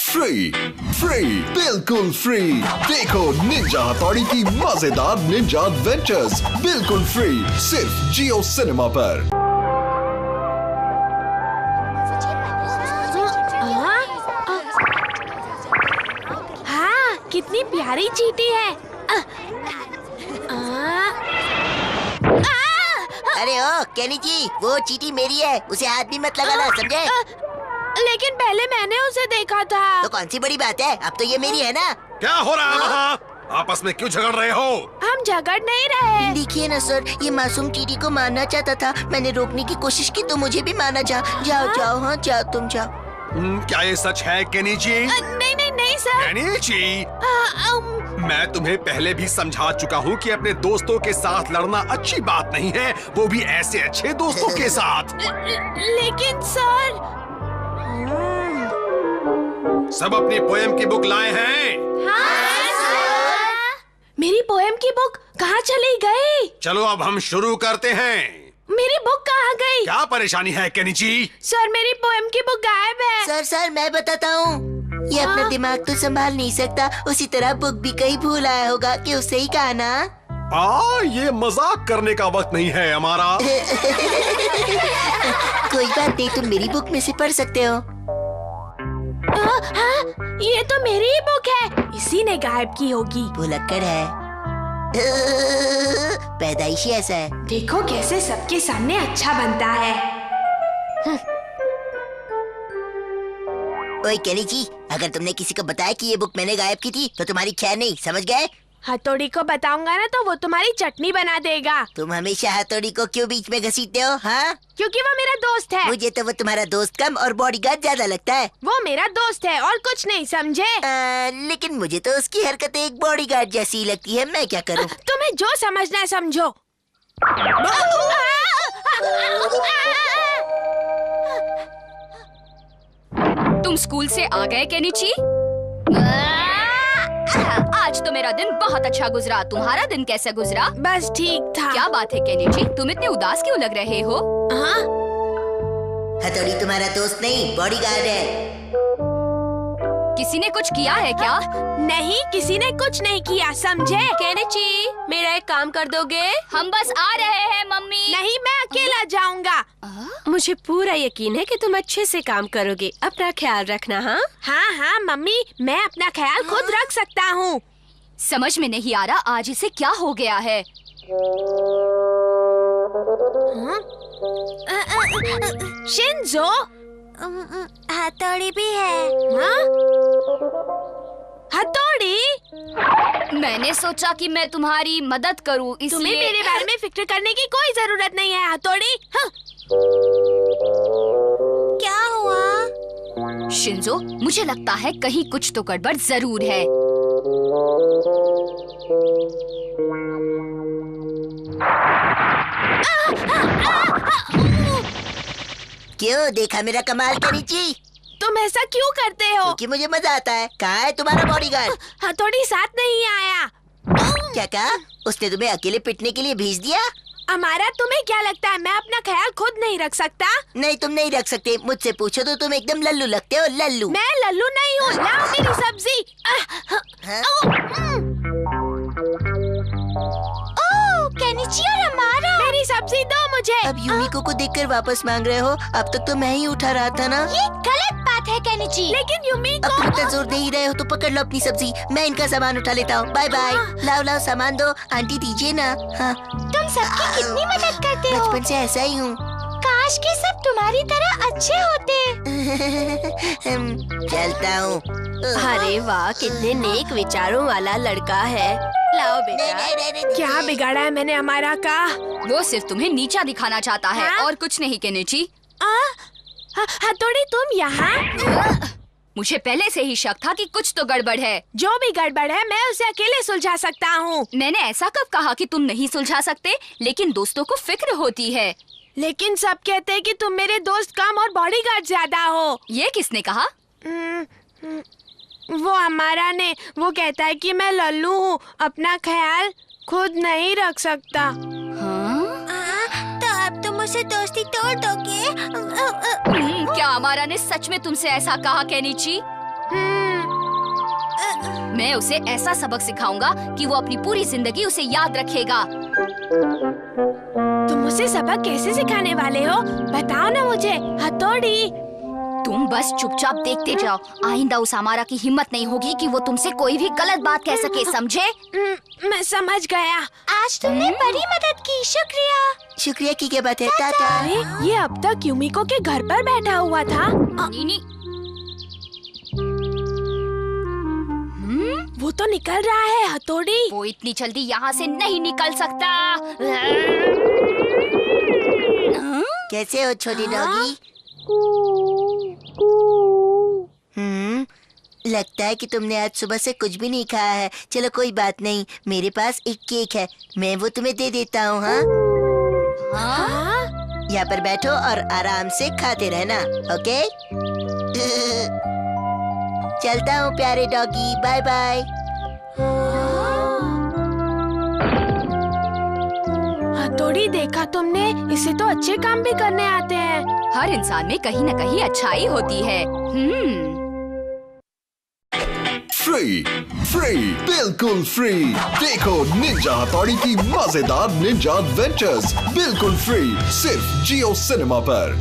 Free free बिल्कुल free. देखो Ninja हथौड़ी की मजेदार निंजा एडवेंचर्स बिल्कुल फ्री सिर्फ जियो सिनेमा पर। हाँ, कितनी प्यारी चींटी है। अरे ओ केनी जी, वो चींटी मेरी है, उसे हाथ भी मत लगाना, समझे? लेकिन पहले मैंने उसे देखा था। तो कौन सी बड़ी बात है, अब तो ये मेरी है ना। क्या हो रहा है वहाँ? आपस में क्यों झगड़ रहे हो? हम झगड़ नहीं रहे। देखिए ना सर, ये मासूम चींटी को मारना चाहता था, मैंने रोकने की कोशिश की तो मुझे भी मारना चाहा। जाओ जाओ, हाँ जाओ, तुम जाओ। क्या ये सच है केनी जी? नहीं सर। केनी जी, मैं तुम्हें पहले भी समझा चुका हूँ कि अपने दोस्तों के साथ लड़ना अच्छी बात नहीं है, वो भी ऐसे अच्छे दोस्तों के साथ। लेकिन सर, सब अपनी पोएम की बुक लाए हैं? मेरी पोएम की बुक कहाँ चली गई? चलो अब हम शुरू करते हैं। मेरी बुक कहाँ गई? क्या परेशानी है केनी जी? सर, मेरी पोएम की बुक गायब है। सर मैं बताता हूँ, ये अपना दिमाग तो संभाल नहीं सकता, उसी तरह बुक भी कहीं भूल आया होगा कि उससे ही कहा ना। ये मजाक करने का वक्त नहीं है हमारा। कोई बात नहीं, तुम मेरी बुक में से पढ़ सकते हो। ये तो मेरी ही बुक है, इसी ने गायब की होगी। भुलक्कड़ है। पैदाइशी ऐसा है। देखो कैसे सबके सामने अच्छा बनता है। ओए केनी जी, अगर तुमने किसी को बताया कि ये बुक मैंने गायब की थी तो तुम्हारी खैर नहीं, समझ गए? हथौड़ी को बताऊंगा ना तो वो तुम्हारी चटनी बना देगा। तुम हमेशा हथौड़ी को क्यों बीच में घसीटते हो? हाँ, क्योंकि वो मेरा दोस्त है। मुझे तो वो तुम्हारा दोस्त कम और बॉडीगार्ड ज्यादा लगता है। वो मेरा दोस्त है और कुछ नहीं, समझे? लेकिन मुझे तो उसकी हरकतें एक बॉडीगार्ड जैसी लगती है, मैं क्या करूं? तुम्हें जो समझना है समझो। तुम स्कूल से आ गए केनिची? आज तो मेरा दिन बहुत अच्छा गुजरा। तुम्हारा दिन कैसा गुजरा? बस ठीक था। क्या बात है केनिची, तुम इतने उदास क्यों लग रहे हो? हाँ? हथौड़ी तुम्हारा दोस्त नहीं, बॉडीगार्ड है। किसी ने कुछ किया है क्या? नहीं, किसी ने कुछ नहीं किया, समझे? केनिची, मेरा एक काम कर दोगे? हम बस आ रहे हैं मम्मी। नहीं, मैं अकेला जाऊंगा। मुझे पूरा यकीन है कि तुम अच्छे से काम करोगे। अपना ख्याल रखना। हाँ हाँ मम्मी, मैं अपना ख्याल खुद रख सकता हूँ। समझ में नहीं आ रहा आज इसे क्या हो गया है। शिंजो, हथौड़ी भी है। हाँ? हथौड़ी, मैंने सोचा कि मैं तुम्हारी मदद करूं, तुम्हें इसलिए मेरे बारे में फिक्र करने की कोई जरूरत नहीं है हथौड़ी। हाँ? क्या हुआ? शिंजो, मुझे लगता है कहीं कुछ तो गड़बड़ जरूर है। क्यों, देखा मेरा कमाल केनी जी? तुम ऐसा क्यों करते हो? क्योंकि मुझे मजा आता है। कहाँ है तुम्हारा बॉडीगार्ड? हथौड़ी साथ नहीं आया। क्या कहा? उसने तुम्हें अकेले पिटने के लिए भेज दिया? हमारा तुम्हें क्या लगता है मैं अपना ख्याल खुद नहीं रख सकता? नहीं, तुम नहीं रख सकते। मुझसे पूछो तो तुम एकदम लल्लू लगते हो, लल्लू। मैं लल्लू नहीं हूँ। लाओ मेरी सब्जी। केनिची और हमारा। मेरी सब्जी दो मुझे। अब यूमिको को देखकर वापस मांग रहे हो? अब तक तो मैं ही उठा रहा था ना। ये गलत बात है केनिची। लेकिन अब यूमिको, तुम इतना जोर दे ही रहे हो तो पकड़ लो अपनी सब्जी, मैं इनका सामान उठा लेता हूँ। Bye bye. लाओ सामान दो, आंटी दीजिए ना। हाँ, तुम सबकी कितनी मदद करते हो। बचपन से ऐसा ही हूँ। काश के सब तुम्हारी तरह अच्छे होते। चलता हूँ। अरे वाह, कितने नेक विचारों वाला लड़का है। लाओ बेटा। क्या बिगाड़ा है मैंने हमारा का? वो सिर्फ तुम्हें नीचा दिखाना चाहता है हाँ? और कुछ नहीं केनिची। हथौड़ी, तुम यहाँ? मुझे पहले से ही शक था कि कुछ तो गड़बड़ है। जो भी गड़बड़ है मैं उसे अकेले सुलझा सकता हूँ। मैंने ऐसा कब कहा कि तुम नहीं सुलझा सकते? लेकिन दोस्तों को फिक्र होती है। लेकिन सब कहते हैं कि तुम मेरे दोस्त कम और बॉडीगार्ड ज्यादा हो। ये किसने कहा? वो हमारा ने। वो कहता है कि मैं लल्लू हूँ, अपना ख्याल खुद नहीं रख सकता। हाँ? तो अब तुम मुझसे दोस्ती तोड़ दोगे? क्या हमारा ने सच में तुमसे ऐसा कहा केनिची? मैं उसे ऐसा सबक सिखाऊंगा कि वो अपनी पूरी जिंदगी उसे याद रखेगा। तुम उसे सबक कैसे सिखाने वाले हो? बताओ ना मुझे। हथौड़ी। तुम बस चुपचाप देखते जाओ। आइंदा उस अमारा की हिम्मत नहीं होगी कि वो तुमसे कोई भी गलत बात कह सके, समझे? मैं समझ गया। आज तुमने बड़ी मदद की, शुक्रिया। शुक्रिया की क्या बात है? टाटा। अरे ये अब तक यूमिको के घर पर बैठा हुआ था। नीनी, वो तो निकल रहा है। हथौड़ी। वो इतनी जल्दी यहाँ से नहीं निकल सकता। कैसे हो छोटी डॉगी? लगता है कि तुमने आज सुबह से कुछ भी नहीं खाया है। चलो कोई बात नहीं, मेरे पास एक केक है, मैं वो तुम्हें दे देता हूँ। हाँ, यहाँ पर बैठो और आराम से खाते रहना, ओके? चलता हूँ प्यारे डॉगी, बाय बाय। हथौड़ी, देखा तुमने? इसे तो अच्छे काम भी करने आते हैं। हर इंसान में कहीं न कहीं अच्छाई होती है। फ्री बिल्कुल फ्री। देखो निंजा हथौड़ी की मजेदार निंजा एडवेंचर्स बिल्कुल फ्री सिर्फ जियो सिनेमा पर।